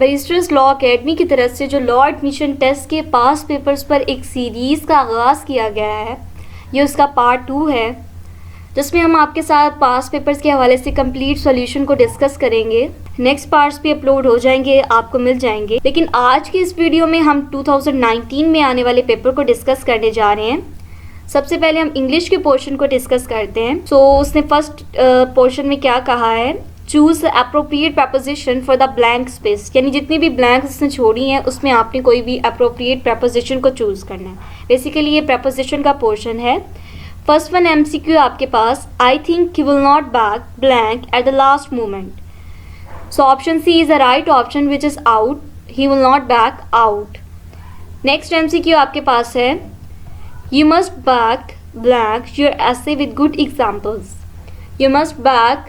Barrister's law academy की तरफ से जो लॉ एडमिशन टेस्ट के पास पेपर्स पर एक सीरीज़ का आगाज़ किया गया है, ये उसका पार्ट 2 है, जिसमें हम आपके साथ पास पेपर्स के हवाले से कंप्लीट सॉल्यूशन को डिस्कस करेंगे। नेक्स्ट पार्ट्स भी अपलोड हो जाएंगे, आपको मिल जाएंगे। लेकिन आज की इस वीडियो में हम 2019 में आने वाले पेपर को डिस्कस करने जा रहे हैं। सबसे पहले हम इंग्लिश के पोर्शन को डिस्कस करते हैं। उसने फर्स्ट पोर्शन में क्या कहा है, choose appropriate preposition for the blank space, यानी जितनी भी ब्लैंक्स उसने छोड़ी हैं उसमें आपने कोई भी अप्रोप्रिएट प्रपोजिशन को चूज करना है। बेसिकली ये प्रपोजिशन का पोर्शन है। फर्स्ट वन MCQ आपके पास, I think he will not back blank at the last moment. So option C is the right option which is out, he will not back out. Next MCQ आपके पास है, you must back blank your essay with good examples. You must back,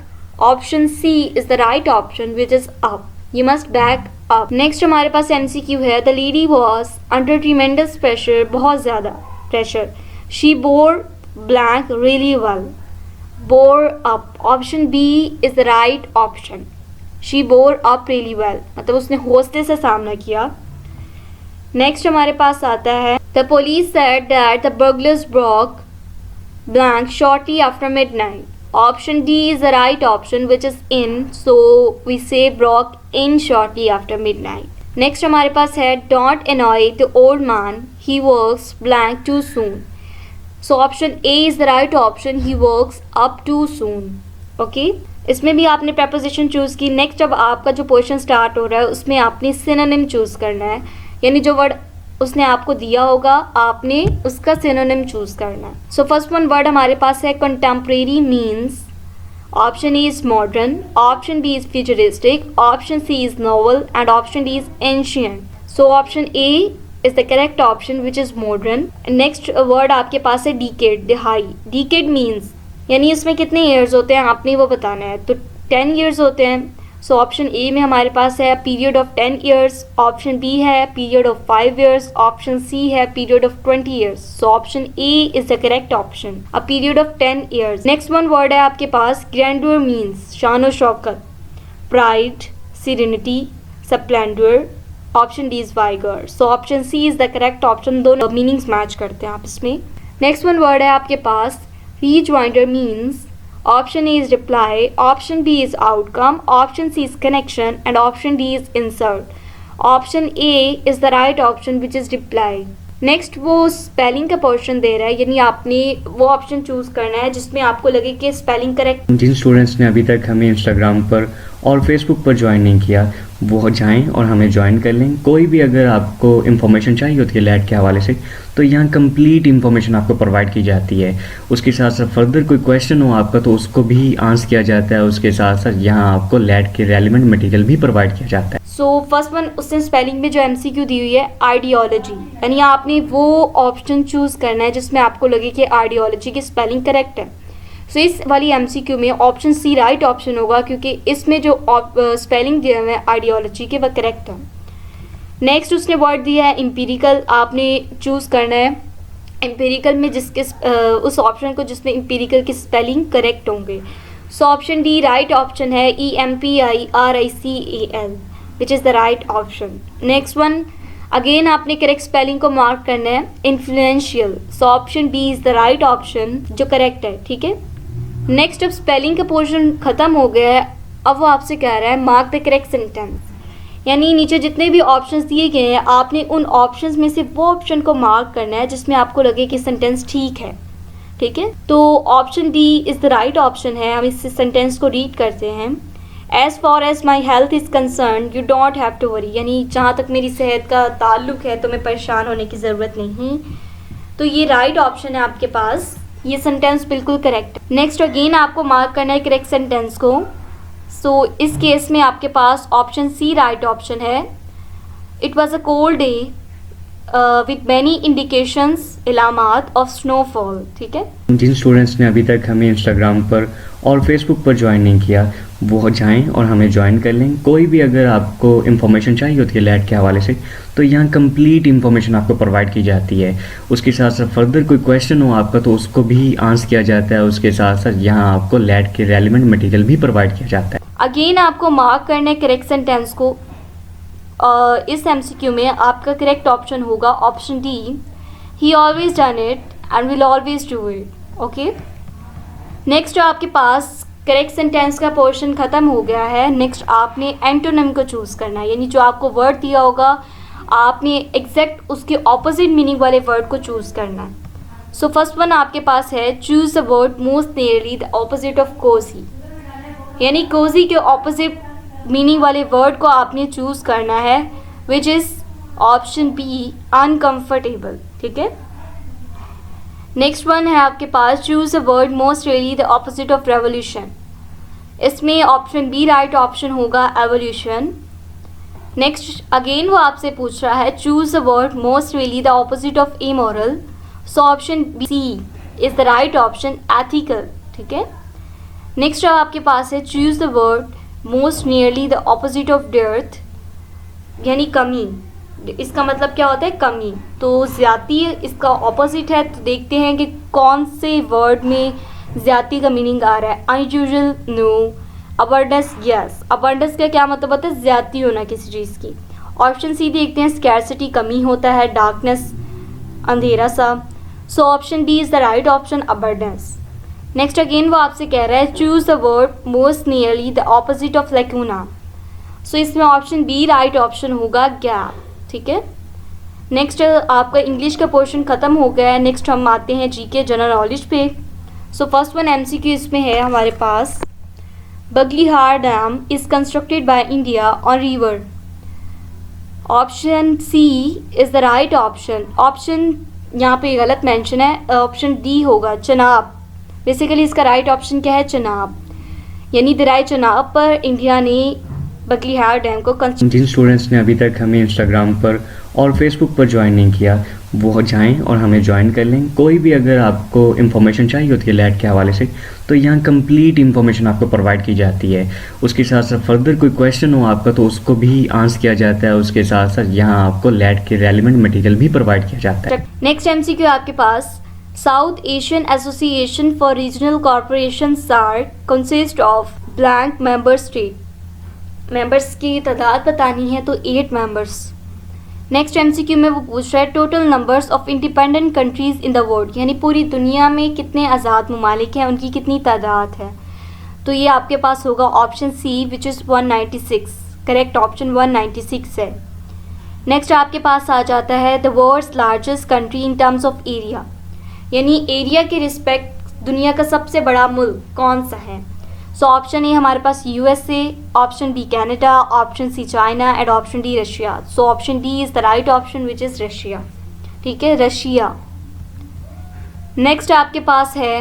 option C is the right option which is up. You must back up. Next हमारे पास MCQ है, the lady was under tremendous pressure, बहुत ज़्यादा pressure. She bore blank really well. Bore up. Option B is the right option. She bore up really well. मतलब उसने हौसले से सामना किया। नेक्स्ट हमारे पास आता है, the police said that the burglars broke blank shortly after midnight. Option D is the right option which is in, so we say broke in shortly after midnight. Next हमारे पास है, don't annoy the old man, he works blank too soon. So option A is the right option, he works up too soon. Okay? इसमें भी आपने preposition choose की। Next अब आपका जो पोर्शन स्टार्ट हो रहा है उसमें आपने synonym चूज़ करना है, यानी जो वर्ड उसने आपको दिया होगा आपने उसका सिनोनिम चूज करना है। सो फर्स्ट वन वर्ड हमारे पास है contemporary means, option A is modern, option B is futuristic, option C is novel and option D is ancient. So option A is the correct option which is modern. Next word आपके पास है decade, दिहाई। Decade means यानी इसमें कितने years होते हैं आपने वो बताना है, तो 10 ईयर्स होते हैं। सो ऑप्शन ए में हमारे पास है period of 10 years, option B है period of 5 years, option C है period of 20 years. So option A is the correct option, a period of 10 years. Next one word है आपके पास, ग्रैंडर मीन्स शान और शौकत, pride, serenity, splendour, option D is vigour. So option C is the correct option, दोनों meanings match करते हैं आपस में। नेक्स्ट वन वर्ड है आपके पास, रीजॉइंडर means, option A is reply, option B is outcome, option C is connection and option D is insert. Option A is the right option which is reply. Next वो spelling का portion दे रहा है, यानी आपने वो option choose करना है जिसमें आपको लगे कि स्पेलिंग करेक्ट। जिन स्टूडेंट्स ने अभी तक हमें इंस्टाग्राम पर और फेसबुक पर ज्वाइन नहीं किया वो जाएं और हमें ज्वाइन कर लें। कोई भी अगर आपको इन्फॉर्मेशन चाहिए होती है लैट के हवाले से तो यहाँ कंप्लीट इन्फॉर्मेशन आपको प्रोवाइड की जाती है। उसके साथ साथ फर्दर कोई क्वेश्चन हो आपका तो उसको भी आंसर किया जाता है। उसके साथ साथ यहाँ आपको लैट के रेलिवेंट मटेरियल भी प्रोवाइड किया जाता है। सो फर्स्ट वन उसने स्पेलिंग में जो MCQ दी हुई है आइडियोलॉजी, यानी आपने वो ऑप्शन चूज करना है जिसमें आपको लगे कि आइडियोलॉजी की स्पेलिंग करेक्ट है। सो इस वाली MCQ में ऑप्शन सी राइट ऑप्शन होगा क्योंकि इसमें जो स्पेलिंग दिया हुआ है आइडियोलॉजी के वह करेक्ट है। नेक्स्ट उसने वर्ड दिया है एम्पिरिकल, आपने चूज करना है एम्पिरिकल में जिसके उस ऑप्शन को जिसमें एम्पिरिकल की स्पेलिंग करेक्ट होंगे। So option D right option है, EMPIRICAL which is the right option. Next one again आपने करेक्ट स्पेलिंग को मार्क करना है, influential. So option B is the right option जो करेक्ट है, ठीक है। नेक्स्ट अब स्पेलिंग का पोर्शन ख़त्म हो गया है, अब वो आपसे कह रहा है मार्क द करेक्ट सेंटेंस, यानी नीचे जितने भी ऑप्शंस दिए गए हैं आपने उन ऑप्शंस में से वो ऑप्शन को मार्क करना है जिसमें आपको लगे कि सेंटेंस ठीक है, ठीक है। तो option D is the right option है। हम इस सेंटेंस को रीड करते हैं, as far as my health is concern you don't have to worry, यानी जहाँ तक मेरी सेहत का ताल्लुक़ है तो मैं परेशान होने की ज़रूरत नहीं। तो ये राइट ऑप्शन है आपके पास, ये सेंटेंस बिल्कुल करेक्ट है। नेक्स्ट अगेन आपको मार्क करना है करेक्ट सेंटेंस को। सो इस केस में आपके पास ऑप्शन सी राइट ऑप्शन है, it was a cold day with many indications इलामात ऑफ स्नोफॉल, ठीक है। जिन स्टूडेंट्स ने अभी तक हमें इंस्टाग्राम पर और फेसबुक पर ज्वाइन नहीं किया वो जाएं और हमें ज्वाइन कर लें। कोई भी अगर आपको इन्फॉर्मेशन चाहिए होती है लैट के हवाले से तो यहाँ कंप्लीट इन्फॉर्मेशन आपको प्रोवाइड की जाती है। उसके साथ साथ फर्दर कोई क्वेश्चन हो आपका तो उसको भी आंसर किया जाता है। उसके साथ साथ यहाँ आपको लैट के रेलिवेंट मटेरियल भी प्रोवाइड किया जाता है। अगेन आपको मार्क करना है करेक्ट सेंटेंस को। इस एमसीक्यू में आपका करेक्ट ऑप्शन होगा option D, he always done it and will always do it. Okay, next जो आपके पास करेक्ट सेंटेंस का पोर्शन ख़त्म हो गया है। नेक्स्ट आपने एंटोनिम को चूज़ करना है, यानी जो आपको वर्ड दिया होगा आपने एग्जैक्ट उसके ऑपोजिट मीनिंग वाले वर्ड को चूज़ करना है। सो फर्स्ट वन आपके पास है choose the word most nearly the opposite of cosy, यानी कोजी के ऑपोजिट मीनिंग वाले वर्ड को आपने चूज़ करना है, which is option B uncomfortable. ठीक है, नेक्स्ट वन है आपके पास choose the word most really the opposite of revolution, इसमें ऑप्शन बी राइट ऑप्शन होगा एवोल्यूशन। नेक्स्ट अगेन वो आपसे पूछ रहा है choose the word most really the opposite of immoral, so option B C is the right option ethical. ठीक है, next आपके पास है choose the word most nearly the opposite of dearth, यानी कमी, इसका मतलब क्या होता है कमी, तो ज़्यादती इसका ऑपोजिट है। तो देखते हैं कि कौन से वर्ड में ज़्यादती का मीनिंग आ रहा है। Unusual no, abundance yes, abundance का क्या मतलब होता है ज़्यादती होना किसी चीज़ की। ऑप्शन सी देखते हैं स्कैरसिटी कमी होता है, डार्कनेस अंधेरा सा, so option D is the right option abundance. Next again वो आपसे कह रहा है choose the word most nearly the opposite of lacuna, so इसमें ऑप्शन बी राइट ऑप्शन होगा गैप। ठीक है, नेक्स्ट आपका इंग्लिश का पोर्शन ख़त्म हो गया है। नेक्स्ट हम आते हैं जीके जनरल नॉलेज पे। सो फर्स्ट वन एमसीक्यू इसमें है हमारे पास, Baglihar dam is constructed by India on river, option C is the right option. Option यहाँ पे गलत मेंशन है, ऑप्शन डी होगा चनाब। बेसिकली इसका राइट ऑप्शन क्या है चनाब, यानी दरिया चनाब पर इंडिया ने बगलिहार डैम को जिन स्टूडेंट्स ने अभी तक हमें इंस्टाग्राम पर और फेसबुक पर ज्वाइन नहीं किया वो जाएं और हमें ज्वाइन कर लें। कोई भी अगर आपको इन्फॉर्मेशन चाहिए होती है लैट के हवाले से तो यहाँ कंप्लीट इन्फॉर्मेशन आपको प्रोवाइड की जाती है। उसके साथ साथ फर्दर कोई क्वेश्चन हो आपका तो उसको भी आंसर किया जाता है। उसके साथ साथ यहाँ आपको लैट के रेलिवेंट मटेरियल भी प्रोवाइड किया जाता है। नेक्स्ट एमसीक्यू आपके पास, South Asian Association for Regional Corporation SAARC consist of blank member state, members की तादाद बतानी है तो 8 मेंबर्स। नेक्स्ट एमसीक्यू में वो पूछ रहा है total numbers of independent countries in the world, यानी पूरी दुनिया में कितने आज़ाद ममालिक हैं, उनकी कितनी तादाद है। तो ये आपके पास होगा option C which is 196, correct option 196 है। नेक्स्ट आपके पास आ जाता है the world's largest country in terms of area, यानी एरिया के रिस्पेक्ट दुनिया का सबसे बड़ा मुल्क कौन सा है। सो ऑप्शन ए हमारे पास USA, option B Canada, option C China and option D Russia. So option D is the right option which is Russia. ठीक है, रशिया। नेक्स्ट आपके पास है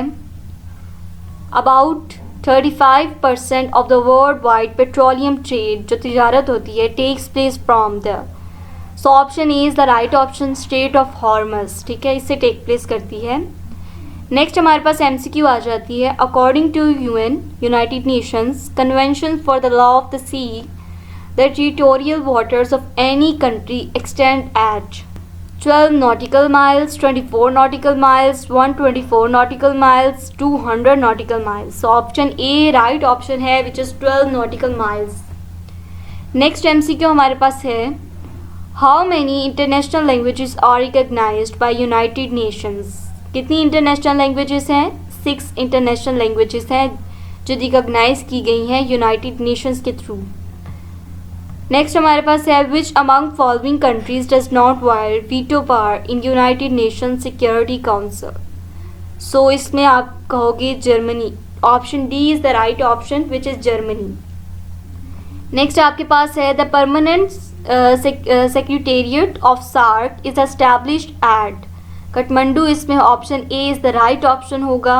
about 35% of the world wide petroleum trade, जो तिजारत होती है, takes place from the, so option A is the right option strait of Hormuz. ठीक है, इससे टेक प्लेस करती है। नेक्स्ट हमारे पास एमसीक्यू आ जाती है, according to UN United Nations Convention for the Law of the Sea the territorial waters of any country extend at 12 nautical miles, 24 nautical miles, 124 nautical miles, 200 nautical miles. So option A right option है which is 12 nautical miles. Next MCQ हमारे पास है, how many international languages are recognized by United Nations? कितनी international languages हैं? 6 international languages हैं जो recognise की गई हैं यूनाइटेड नेशंस के थ्रू। नेक्स्ट हमारे पास है, which among following countries does not wild veto power in United Nation Security Council. So इसमें आप कहोगे Germany, option D is the right option which is Germany. Next आपके पास है, the permanent secretariat of SAARC is established at Kathmandu. इसमें option A is the right option होगा।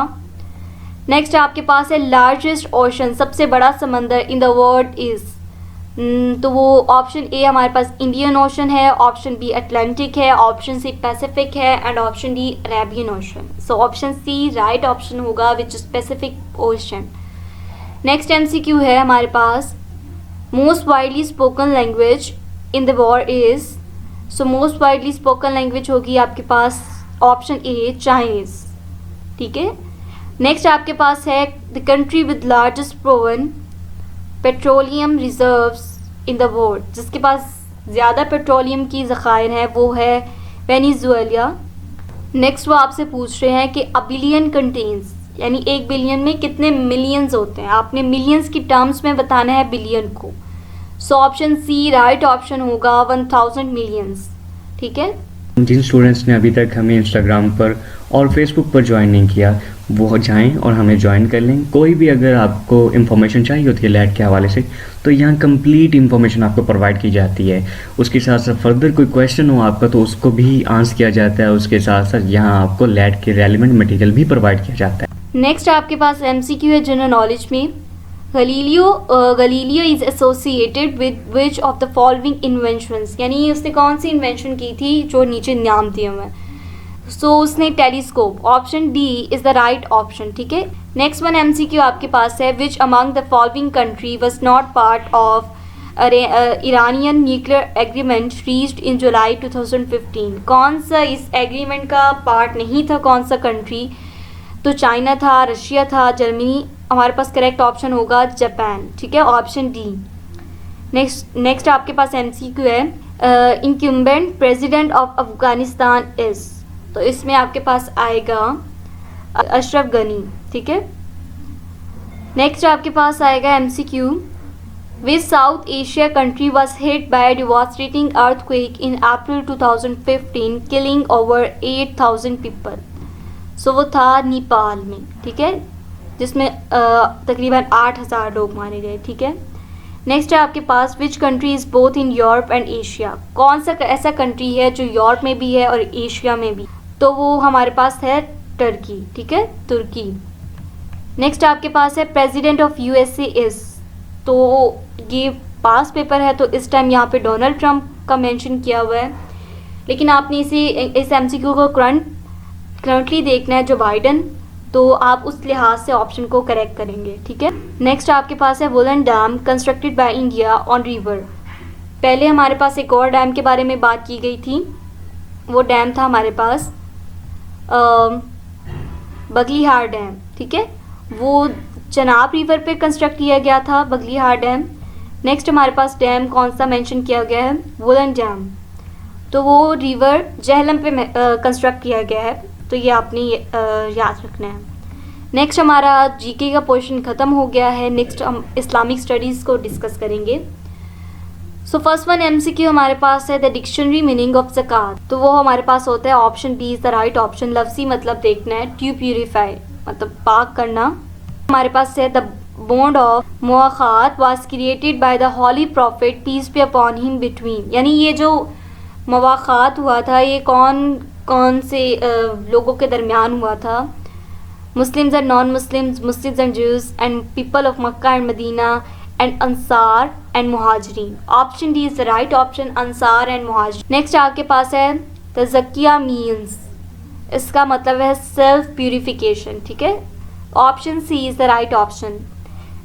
Next आपके पास है, लार्जेस्ट ओशन, सबसे बड़ा समंदर इन द वर्ल्ड इज़, तो वो ऑप्शन ए हमारे पास इंडियन ओशन है, ऑप्शन बी अटलांटिक है, ऑप्शन सी पैसिफिक है and option D Arabian Ocean. So option C right option होगा which is Pacific Ocean. Next MCQ है हमारे पास, most widely spoken language in the world is, so most widely spoken language होगी आपके पास option ए Chinese. ठीक है, next आपके पास है, the country with largest proven petroleum reserves in the world, जिसके पास ज़्यादा पेट्रोलियम की ज़खायर हैं वो है वेनेजुएला। नेक्स्ट वो आपसे पूछ रहे हैं कि अ बिलियन कंटेन्स, यानी 1 बिलियन में कितने मिलियंस होते हैं। आपने मिलियंस की टर्म्स में बताना है बिलियन को। So option C right option होगा 1000 मिलियंस। ठीक है। जिन स्टूडेंट्स ने अभी तक हमें इंस्टाग्राम पर और फेसबुक पर ज्वाइन नहीं किया वो जाएं और हमें ज्वाइन कर लें। कोई भी अगर आपको इन्फॉर्मेशन चाहिए होती है लैट के हवाले से तो यहाँ कंप्लीट इन्फॉर्मेशन आपको प्रोवाइड की जाती है। उसके साथ साथ फर्दर कोई क्वेश्चन हो आपका तो उसको भी आंसर किया जाता है। उसके साथ साथ यहाँ आपको लैट के रेलिवेंट मटेरियल भी प्रोवाइड किया जाता है। नेक्स्ट आपके पास एमसीक्यू है जनरल नॉलेज में। Galileo is associated with which of the following inventions, यानी उसने कौन सी इन्वेंशन की थी जो नीचे नाम दिए हुए हैं। सो उसने telescope. Option D is the right option. ठीक है। नेक्स्ट वन एमसीक्यू आपके पास है which among the following country was not part of Iranian nuclear agreement reached in July 2015। कौन सा इस एग्रीमेंट का पार्ट नहीं था, कौन सा कंट्री? तो चाइना था, रशिया था, जर्मनी। हमारे पास करेक्ट ऑप्शन होगा जापान। ठीक है, ऑप्शन डी। नेक्स्ट आपके पास एमसीक्यू है इनक्यूम्बेंट प्रेसिडेंट ऑफ अफगानिस्तान इज। तो इसमें आपके पास आएगा अशरफ गनी। ठीक है। नेक्स्ट आपके पास आएगा MCQ which South Asia country was hit by devastating earthquake in April 2015 killing over 8000 people. So वो था नेपाल में। ठीक है, जिसमें तकरीबन 8000 लोग मारे गए। ठीक है। नेक्स्ट है आपके पास which country is both in Europe and Asia. कौन सा ऐसा कंट्री है जो यूरोप में भी है और एशिया में भी? तो वो हमारे पास है टर्की। ठीक है, तुर्की। नेक्स्ट आपके पास है प्रेसिडेंट ऑफ यूएसए इज। तो ये पास पेपर है तो इस टाइम यहाँ पे डोनाल्ड ट्रंप का मेंशन किया हुआ है, लेकिन आपने इस एमसीक्यू को करंटली देखना है जो बाइडन, तो आप उस लिहाज से ऑप्शन को करेक्ट करेंगे। ठीक है। नेक्स्ट आपके पास है woollen dam constructed by India on river. पहले हमारे पास एक और डैम के बारे में बात की गई थी, वो डैम था हमारे पास बगलीहार डैम। ठीक है, वो चनाब रिवर पे कंस्ट्रक्ट किया गया था बगलीहार डैम। नेक्स्ट हमारे पास डैम कौन सा मेंशन किया गया है? Woollen dam. तो वो रिवर जहलम पे कंस्ट्रक्ट किया गया है, तो ये आपने याद रखना है। नेक्स्ट हमारा जीके का पोर्शन ख़त्म हो गया है। नेक्स्ट हम इस्लामिक स्टडीज़ को डिस्कस करेंगे। सो फर्स्ट वन एमसीक्यू हमारे पास है द डिक्शनरी मीनिंग ऑफ ज़कात। तो वो हमारे पास होता है option B is the right option. लफ्ज़ी मतलब देखना है, टू प्यूरीफाई मतलब पाक करना। हमारे पास है द बॉन्ड ऑफ मुआखात was created by the holy prophet peace be upon him between, यानी ये जो मुआखात हुआ था ये कौन से लोगों के दरमियान हुआ था? Muslims and non Muslims, Muslims and Jews and people of Mecca and Medina and अंसार एंड मुहाजिरीन। Option D is the right option, अंसार एंड मुहाजिरीन। नेक्स्ट आपके पास है तज़किया मीन्स, इसका मतलब है सेल्फ प्यूरिफिकेशन। ठीक है, option C is the right option.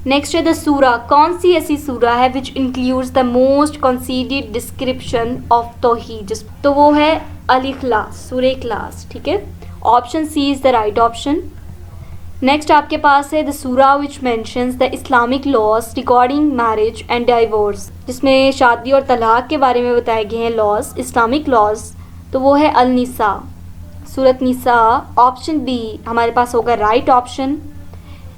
Next है द सूरा। कौन सी ऐसी सूरा है which includes the most conceded description of तौहीद? तो वो है अल इखलास, सूरह इखलास। ठीक है, option C is the right option. Next आपके पास है द सूरा which mentions the Islamic laws regarding marriage and divorce, जिसमें शादी और तलाक के बारे में बताए गए हैं लॉज, इस्लामिक लॉज। तो वो है अल निसा, सूरत निसा। ऑप्शन बी हमारे पास होगा राइट ऑप्शन।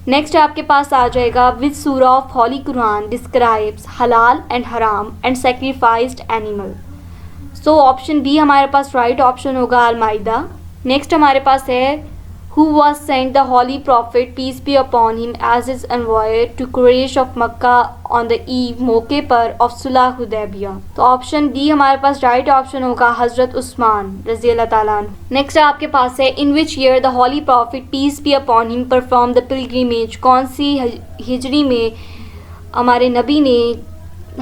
नेक्स्ट आपके पास आ जाएगा which surah of holy Quran describes halal and haram and sacrificed animal. So option B हमारे पास राइट ऑप्शन होगा अल माइदा। नेक्स्ट हमारे पास है who was sent the holy prophet peace be upon him as his envoy to Quraysh of Makkah on the eve मौके पर of सुलह हुदैबिया। तो option D हमारे पास राइट ऑप्शन होगा हजरत उस्मान रज़ी अल्लाह ताला अन्हु। नेक्स्ट आपके पास है in which year the holy prophet peace be upon him perform the pilgrimage. कौन सी हिजरी में हमारे नबी ने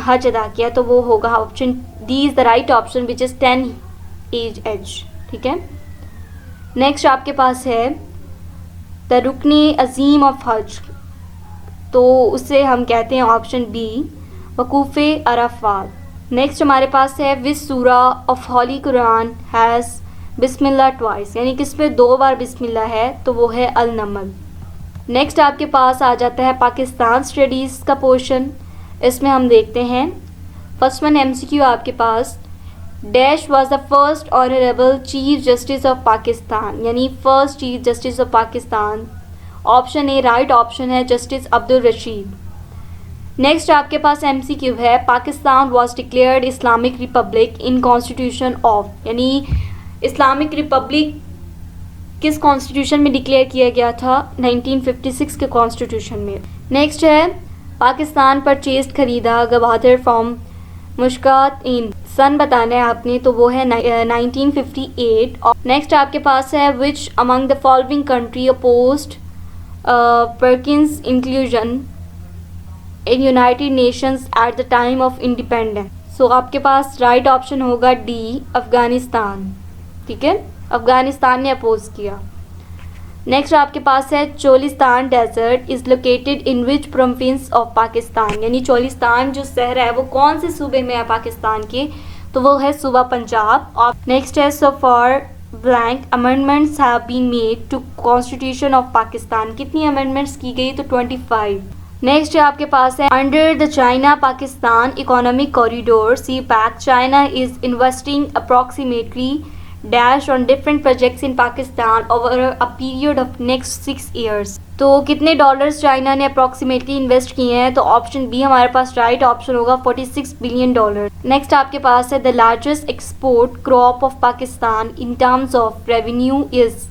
हज अदा किया? तो वो होगा option D is the right option which is 10 age. ठीक है। नेक्स्ट आपके पास है द रुकने अजीम ऑफ हज, तो उसे हम कहते हैं ऑप्शन बी वकूफ़े अराफात। नेक्स्ट हमारे पास है which surah of holy Quran has Bismillah twice, यानी किस पे 2 बार बिस्मिल्लाह है? तो वो है अल नमल। नेक्स्ट आपके पास आ जाता है पाकिस्तान स्टडीज़ का पोर्शन। इसमें हम देखते हैं फर्स्ट वन MCQ आपके पास, dash was the first honourable chief justice of Pakistan, यानी first chief justice of Pakistan. Option A right option है, जस्टिस अब्दुल रशीद। नेक्स्ट आपके पास MCQ है, Pakistan was declared Islamic republic in constitution of, यानी इस्लामिक रिपब्लिक किस constitution में डिक्लेयर किया गया था? 1956 के कॉन्स्टिट्यूशन में। नेक्स्ट है, पाकिस्तान परचेस्ड खरीदा गवादर फ्रॉम मुश्कात इन, सन बताना है आपने, तो वो है 1958। नेक्स्ट आपके पास है, which among the following country opposed Perkins inclusion in United Nations at the time of independence. So आपके पास राइट ऑप्शन होगा डी, अफगानिस्तान। ठीक है, अफगानिस्तान ने अपोज किया। नेक्स्ट आपके पास है, Cholistan desert is located in which province of Pakistan, यानी चोलिस्तान जो शहर है वो कौन से सूबे में है पाकिस्तान के? तो वो है सूबा पंजाब। और नेक्स्ट है, so far blank amendments have been made to constitution of Pakistan, कितनी अमेंडमेंट्स की गई? तो 25। नेक्स्ट है आपके पास है, under the China Pakistan economic corridor CPEC, China is investing approximately dash on different projects in Pakistan over a period of next 6 years। तो कितने डॉलर्स चाइना ने अप्रॉक्सीमेटली इन्वेस्ट किए हैं? तो ऑप्शन बी हमारे पास राइट ऑप्शन होगा, $46 billion। नेक्स्ट आपके पास है, the largest export crop of Pakistan in terms of revenue is,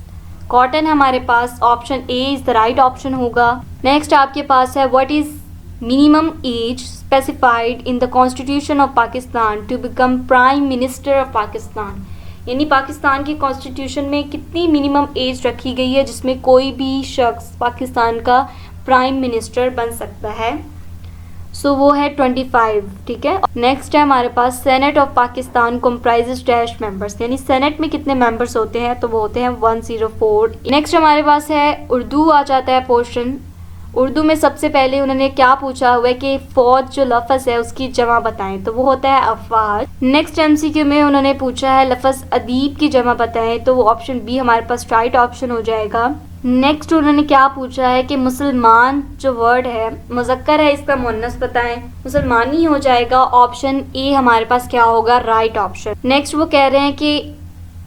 cotton हमारे पास, option A is the right option होगा। नेक्स्ट आपके पास है, what is minimum age specified in the constitution of Pakistan to become prime minister of Pakistan, यानी पाकिस्तान की constitution में कितनी मिनिमम एज रखी गई है जिसमें कोई भी शख्स पाकिस्तान का प्राइम मिनिस्टर बन सकता है? सो वो है 25। ठीक है, नेक्स्ट है हमारे पास, senate of Pakistan comprises dash members, यानी सेनेट में कितने मेंबर्स होते हैं? तो वो होते हैं 104। नेक्स्ट हमारे पास है, उर्दू आ जाता है पोर्शन। उर्दू में सबसे पहले उन्होंने क्या पूछा हुआ है कि फौज जो लफ्ज़ है उसकी जमा बताएं, तो वो होता है अफवाज। नेक्स्ट MCQ में उन्होंने पूछा है लफ्ज़ अदीब की जमा बताएं, तो वो ऑप्शन बी हमारे पास राइट ऑप्शन हो जाएगा। नेक्स्ट उन्होंने क्या पूछा है कि मुसलमान जो वर्ड है मुज़क्कर है, इसका मुअन्नस बताएं, मुसलमानी हो जाएगा, ऑप्शन ए हमारे पास क्या होगा? Right option. नेक्स्ट वो कह रहे हैं कि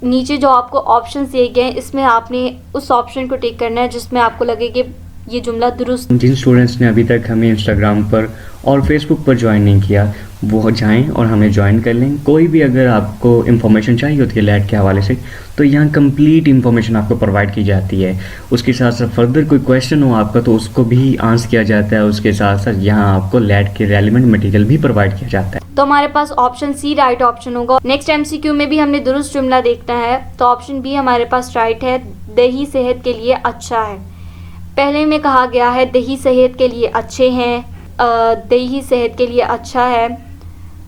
नीचे जो आपको ऑप्शन दिए गए इसमें आपने उस ऑप्शन को टिक करना है जिसमें आपको लगे कि ये जुमला दुरुस्त। जिन स्टूडेंट्स ने अभी तक हमें इंस्टाग्राम पर और फेसबुक पर ज्वाइन नहीं किया वो जाएं और हमें ज्वाइन कर लें। कोई भी अगर आपको इन्फॉर्मेशन चाहिए होती है लैट के हवाले से तो यहाँ कंप्लीट इन्फॉर्मेशन आपको प्रोवाइड की जाती है। उसके साथ साथ फर्दर कोई क्वेश्चन हो आपका तो उसको भी आंसर किया जाता है। उसके साथ साथ यहाँ आपको लैट के रेलिवेंट मटेरियल भी प्रोवाइड किया जाता है। तो हमारे पास ऑप्शन सी राइट ऑप्शन होगा। नेक्स्ट MCQ में भी हमने दुरुस्त जुमला देखना है, तो ऑप्शन बी हमारे पास राइट है, दही सेहत के लिए अच्छा है। पहले में कहा गया है दही सेहत के लिए अच्छे हैं, दही सेहत के लिए अच्छा है,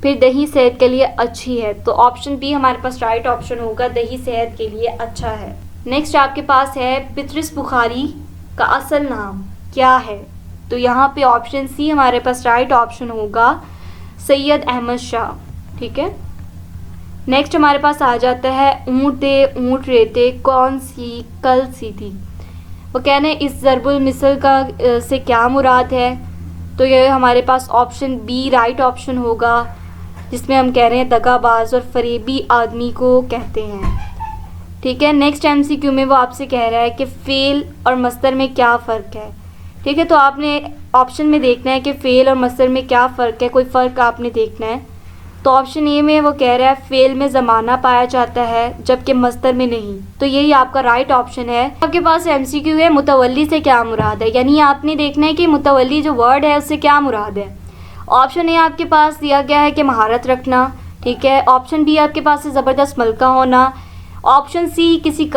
फिर दही सेहत के लिए अच्छी है, तो ऑप्शन बी हमारे पास राइट ऑप्शन होगा, दही सेहत के लिए अच्छा है। नेक्स्ट आपके पास है पितरिस बुखारी का असल नाम क्या है, तो यहाँ पे ऑप्शन सी हमारे पास राइट ऑप्शन होगा, सैयद अहमद शाह। ठीक है, नेक्स्ट हमारे पास आ जाता है ऊँट दे ऊँट रेते कौन सी कल सी थी। वो कहने इस ज़रबुल मिसल का से क्या मुराद है, तो ये हमारे पास ऑप्शन बी राइट ऑप्शन होगा, जिसमें हम कह रहे हैं दगाबाज और फरेबी आदमी को कहते हैं। ठीक है, नेक्स्ट MCQ में वो आपसे कह रहा है कि फ़ेल और मस्तर में क्या फ़र्क है। ठीक है, तो आपने ऑप्शन में देखना है कि फ़ेल और मस्तर में क्या फ़र्क है, कोई फ़र्क आपने देखना है। तो ऑप्शन ए में वो कह रहा है फ़ेल में ज़माना पाया जाता है जबकि मस्तर में नहीं, तो यही आपका राइट ऑप्शन है। आपके पास MCQ है मुतवल्ली से क्या मुराद है, यानी आपने देखना है कि मुतवल्ली जो वर्ड है उससे क्या मुराद है। ऑप्शन ए आपके पास दिया गया है कि महारत रखना। ठीक है, ऑप्शन बी आपके पास है ज़बरदस्त मलका होना, ऑप्शन सी किसी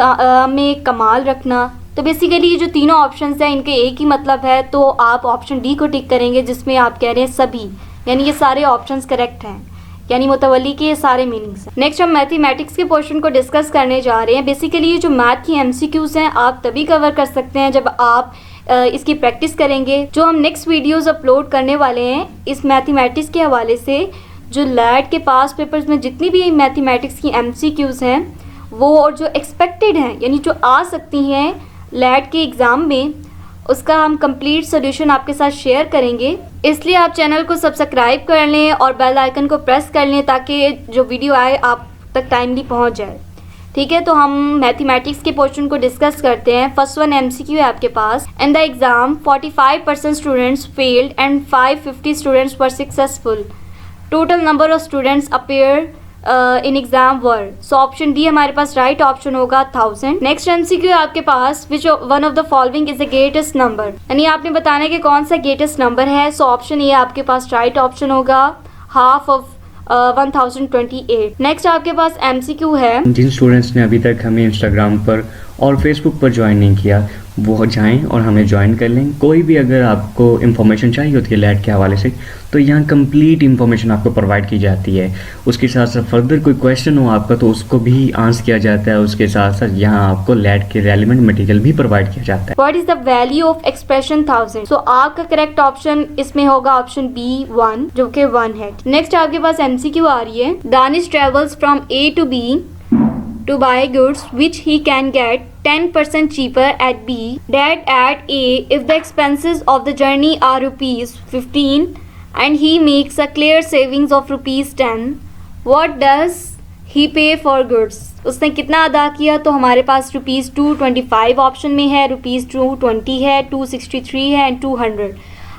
में कमाल रखना। तो बेसिकली ये जो तीनों ऑप्शन हैं इनके एक ही मतलब है, तो आप ऑप्शन डी को टिक करेंगे जिसमें आप कह रहे हैं सभी, यानी ये सारे ऑप्शन करेक्ट हैं, यानी मुतवल्ली के ये सारे मीनिंग्स हैं। नेक्स्ट हम मैथमेटिक्स के पोर्शन को डिस्कस करने जा रहे हैं। बेसिकली ये जो मैथ की MCQs हैं आप तभी कवर कर सकते हैं जब आप इसकी प्रैक्टिस करेंगे। जो हम नेक्स्ट वीडियोस अपलोड करने वाले हैं इस मैथमेटिक्स के हवाले से, जो लैट के पास पेपर्स में जितनी भी मैथमेटिक्स की MCQs हैं वो और जो एक्सपेक्टेड हैं, यानी जो आ सकती हैं लैट के एग्ज़ाम में, उसका हम कंप्लीट सोल्यूशन आपके साथ शेयर करेंगे। इसलिए आप चैनल को सब्सक्राइब कर लें और बेल आइकन को प्रेस कर लें ताकि जो वीडियो आए आप तक टाइमली पहुंच जाए। ठीक है, तो हम मैथमेटिक्स के पोर्शन को डिस्कस करते हैं। फर्स्ट वन एमसीक्यू है आपके पास। In the exam 45% students failed and 550 students were successful. Total number of students appear in exam were. So option D हमारे पास राइट ऑप्शन होगा 1000। नेक्स्ट एमसीक्यू है आपके पास, which one of the following is the greatest number. यानी आपने बताना है कि कौन सा ग्रेटेस्ट नंबर है। सो ऑप्शन ए आपके पास राइट ऑप्शन होगा, हाफ ऑफ 1028। नेक्स्ट आपके पास एमसीक्यू है। जिन स्टूडेंट्स ने अभी तक हमें इंस्टाग्राम पर और फेसबुक पर ज्वाइन नहीं किया वो जाएं और हमें ज्वाइन कर लें। कोई भी अगर आपको इन्फॉर्मेशन चाहिए होती है लैट के हवाले से तो यहाँ कंप्लीट इन्फॉर्मेशन आपको प्रोवाइड की जाती है। उसके साथ साथ फर्दर कोई क्वेश्चन हो आपका तो उसको भी आंसर किया जाता है। उसके साथ साथ यहाँ आपको लैट के रेलिवेंट मटेरियल भी प्रोवाइड किया जाता है। What is the value of expression 1000? सो आपका करेक्ट ऑप्शन इसमें होगा ऑप्शन बी 1, जो कि 1 है। नेक्स्ट आपके पास एमसीक्यू आ रही है। Danish travels from A to B to buy goods which he can get 10% cheaper at B that at A if the expenses of the journey are rupees 15 and he makes a clear savings of rupees 10. What does he pay for goods? उसने कितना अदा किया? तो हमारे पास rupees 225 option में है, rupees 220 है, 263 है एंड 200।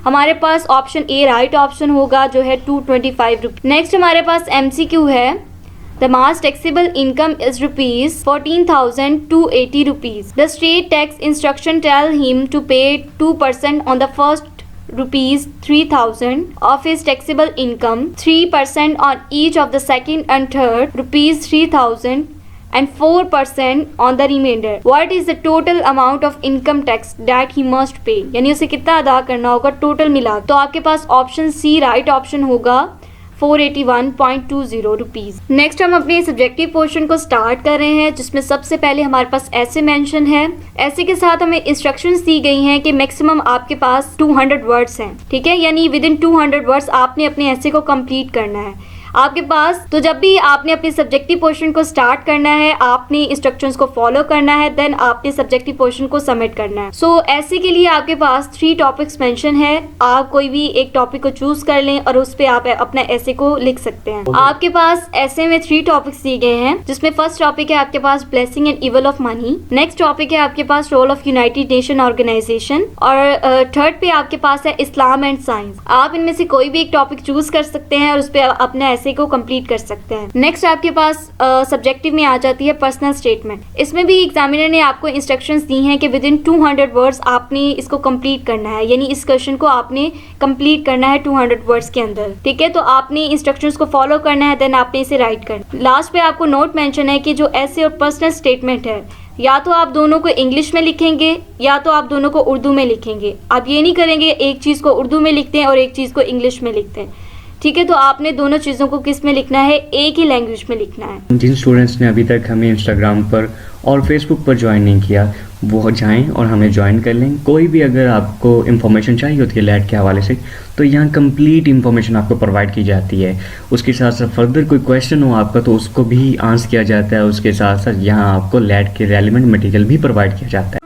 हमारे पास ऑप्शन ए राइट ऑप्शन होगा जो है 225 रुपीज़। नेक्स्ट हमारे पास एमसीक्यू है। The mass taxable income is rupees 14,280 rupees. The state tax instruction tell him to pay 2% on the first rupees 3,000 of his taxable income, 3% on each of the second and third rupees 3,000 and 4% on the remainder. What is the total amount of income tax that he must pay? यानी उसे कितना अदा करना होगा total मिला। तो आपके पास ऑप्शन सी राइट ऑप्शन होगा 481.20 रुपीज़। नेक्स्ट हम अपने सब्जेक्टिव पोर्शन को स्टार्ट कर रहे हैं जिसमें सबसे पहले हमारे पास ऐसे मेंशन है। ऐसे के साथ हमें इंस्ट्रक्शंस दी गई हैं कि मैक्सिमम आपके पास 200 वर्ड्स हैं। ठीक है, यानी विद इन 200 वर्ड्स आपने अपने ऐसे को कंप्लीट करना है आपके पास। तो जब भी आपने अपने सब्जेक्टिव पोर्शन को स्टार्ट करना है आपने इंस्ट्रक्शंस को फॉलो करना है, देन आपने सब्जेक्टिव पोर्शन को सबमिट करना है। सो ऐसे के लिए आपके पास 3 टॉपिक्स मेंशन है। आप कोई भी एक टॉपिक को चूज कर लें और उस पर आप अपना ऐसे को लिख सकते हैं। आपके पास ऐसे में 3 टॉपिक्स दिए गए हैं जिसमें फर्स्ट टॉपिक है आपके पास blessing and evil of money. Next topic है आपके पास role of United Nation Organisation और थर्ड पे आपके पास है इस्लाम एंड साइंस। आप इनमें से कोई भी एक टॉपिक चूज कर सकते हैं और उस पर अपना ऐसे को कंप्लीट कर सकते हैं। नेक्स्ट आपके पास सब्जेक्टिव में आ जाती है पर्सनल स्टेटमेंट। इसमें भी एग्जामिनर ने आपको इंस्ट्रक्शंस दी हैं कि विद इन 200 वर्ड्स आपने इसको कंप्लीट करना है, यानी इस क्वेश्चन को आपने कंप्लीट करना है 200 वर्ड्स के अंदर। ठीक है, तो आपने इंस्ट्रक्शंस को फॉलो करना है, देन आपने इसे राइट करना। लास्ट पे आपको नोट मेंशन है कि जो ऐसे और पर्सनल स्टेटमेंट है या तो आप दोनों को इंग्लिश में लिखेंगे या तो आप दोनों को उर्दू में लिखेंगे। आप ये नहीं करेंगे एक चीज़ को उर्दू में लिखते हैं और एक चीज़ को इंग्लिश में लिखते हैं। ठीक है, तो आपने दोनों चीज़ों को किस में लिखना है? एक ही लैंग्वेज में लिखना है। जिन स्टूडेंट्स ने अभी तक हमें इंस्टाग्राम पर और फेसबुक पर ज्वाइन नहीं किया वो जाएं और हमें ज्वाइन कर लें। कोई भी अगर आपको इन्फॉर्मेशन चाहिए होती है लैट के हवाले से तो यहाँ कंप्लीट इन्फॉर्मेशन आपको प्रोवाइड की जाती है। उसके साथ साथ फर्दर कोई क्वेश्चन हो आपका तो उसको भी आंसर किया जाता है। उसके साथ साथ यहाँ आपको लैट के रेलिवेंट मटेरियल भी प्रोवाइड किया जाता है।